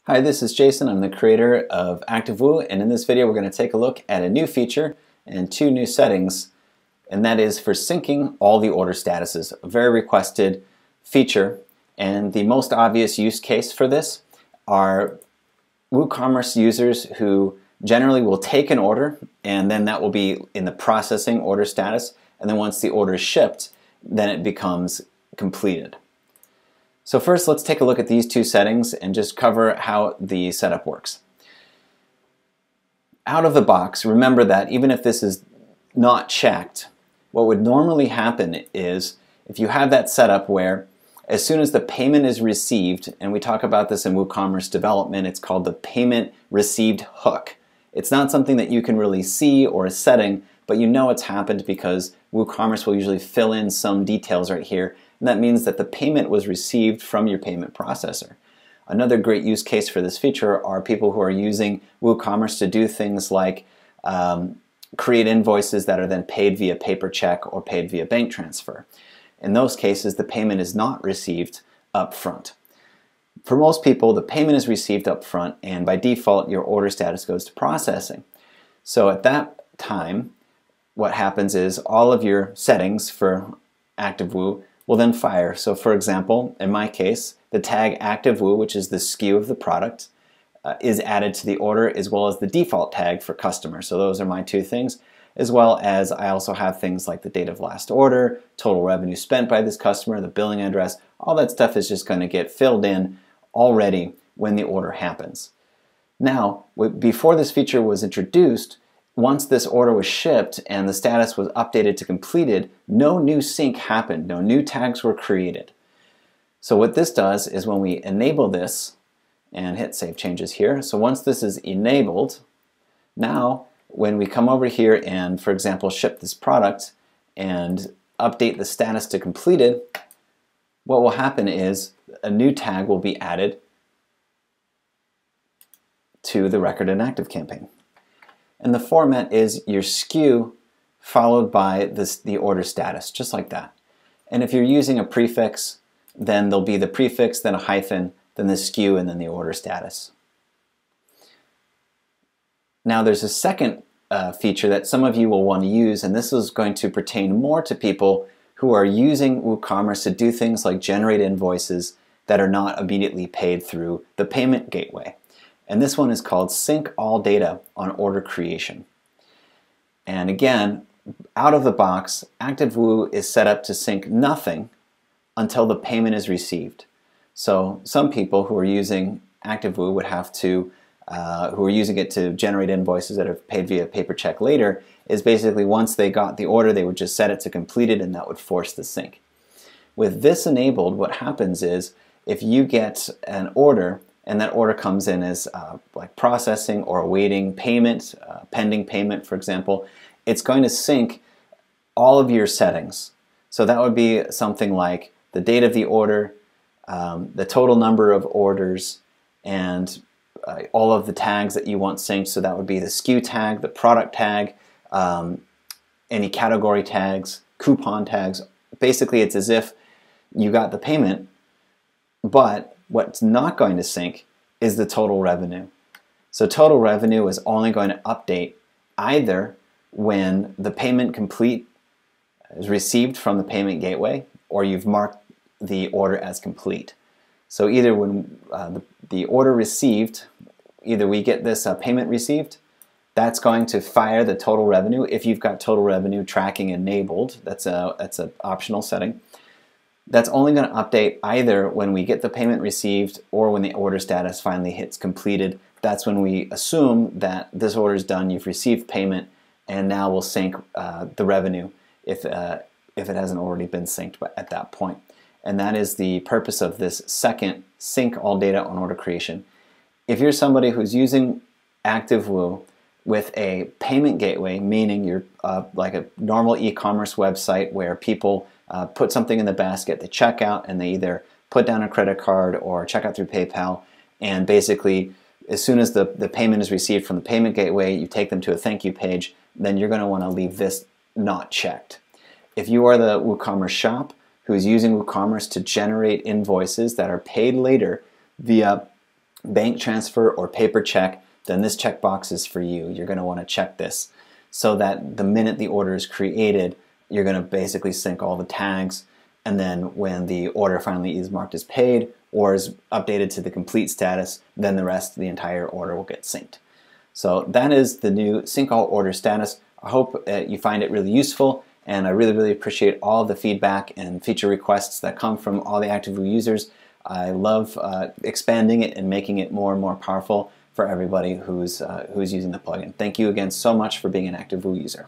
Hi, this is Jason. I'm the creator of ActiveWoo, and in this video we're going to take a look at a new feature and two new settings, and that is for syncing all the order statuses. A very requested feature, and the most obvious use case for this are WooCommerce users who generally will take an order, and then that will be in the processing order status, and then once the order is shipped, then it becomes completed. So first, let's take a look at these two settings and just cover how the setup works. Out of the box, remember that even if this is not checked, what would normally happen is if you have that setup where as soon as the payment is received, and we talk about this in WooCommerce development, it's called the payment received hook. It's not something that you can really see or a setting, but you know it's happened because WooCommerce will usually fill in some details right here. And that means that the payment was received from your payment processor. Another great use case for this feature are people who are using WooCommerce to do things like create invoices that are then paid via paper check or paid via bank transfer. In those cases, the payment is not received up front. For most people, the payment is received up front, and by default, your order status goes to processing. So at that time, what happens is all of your settings for ActiveWoo will then fire. So for example, in my case, the tag ActiveWoo, which is the SKU of the product, is added to the order, as well as the default tag for customer. So those are my two things, as well as I also have things like the date of last order, total revenue spent by this customer, the billing address. All that stuff is just going to get filled in already when the order happens. Now, before this feature was introduced, once this order was shipped and the status was updated to completed, no new sync happened, no new tags were created. So what this does is when we enable this and hit Save Changes here, so once this is enabled, now when we come over here and, for example, ship this product and update the status to completed, what will happen is a new tag will be added to the record and active campaign. And the format is your SKU followed by the order status, just like that. And if you're using a prefix, then there'll be the prefix, then a hyphen, then the SKU, and then the order status. Now there's a second feature that some of you will want to use, and this is going to pertain more to people who are using WooCommerce to do things like generate invoices that are not immediately paid through the payment gateway. And this one is called Sync All Data on Order Creation. And again, out of the box, ActiveWoo is set up to sync nothing until the payment is received. So some people who are using ActiveWoo would have to, who are using it to generate invoices that are paid via paper check later, is basically once they got the order, they would just set it to completed, and that would force the sync. With this enabled, what happens is if you get an order and that order comes in as like processing or awaiting payment, pending payment, for example, it's going to sync all of your settings. So that would be something like the date of the order, the total number of orders, and all of the tags that you want synced. So that would be the SKU tag, the product tag, any category tags, coupon tags. Basically, it's as if you got the payment, but what's not going to sync is the total revenue. So total revenue is only going to update either when the payment complete is received from the payment gateway, or you've marked the order as complete. So either when the order received, either we get this payment received, that's going to fire the total revenue. If you've got total revenue tracking enabled, that's an optional setting. That's only going to update either when we get the payment received or when the order status finally hits completed. That's when we assume that this order is done, you've received payment, and now we'll sync the revenue if it hasn't already been synced at that point. And that is the purpose of this second Sync All Data on Order Creation. If you're somebody who's using ActiveWoo with a payment gateway, meaning you're like a normal e-commerce website where people put something in the basket, they check out, and they either put down a credit card or check out through PayPal, and basically as soon as the payment is received from the payment gateway, you take them to a thank you page, then you're going to want to leave this not checked. If you are the WooCommerce shop who is using WooCommerce to generate invoices that are paid later via bank transfer or paper check, then this checkbox is for you. You're going to want to check this so that the minute the order is created, you're going to basically sync all the tags, and then when the order finally is marked as paid or is updated to the complete status, then the rest of the entire order will get synced. So that is the new Sync All Order Status. I hope you find it really useful, and I really appreciate all the feedback and feature requests that come from all the ActiveWoo users. I love expanding it and making it more and more powerful for everybody who's using the plugin. Thank you again so much for being an ActiveWoo user.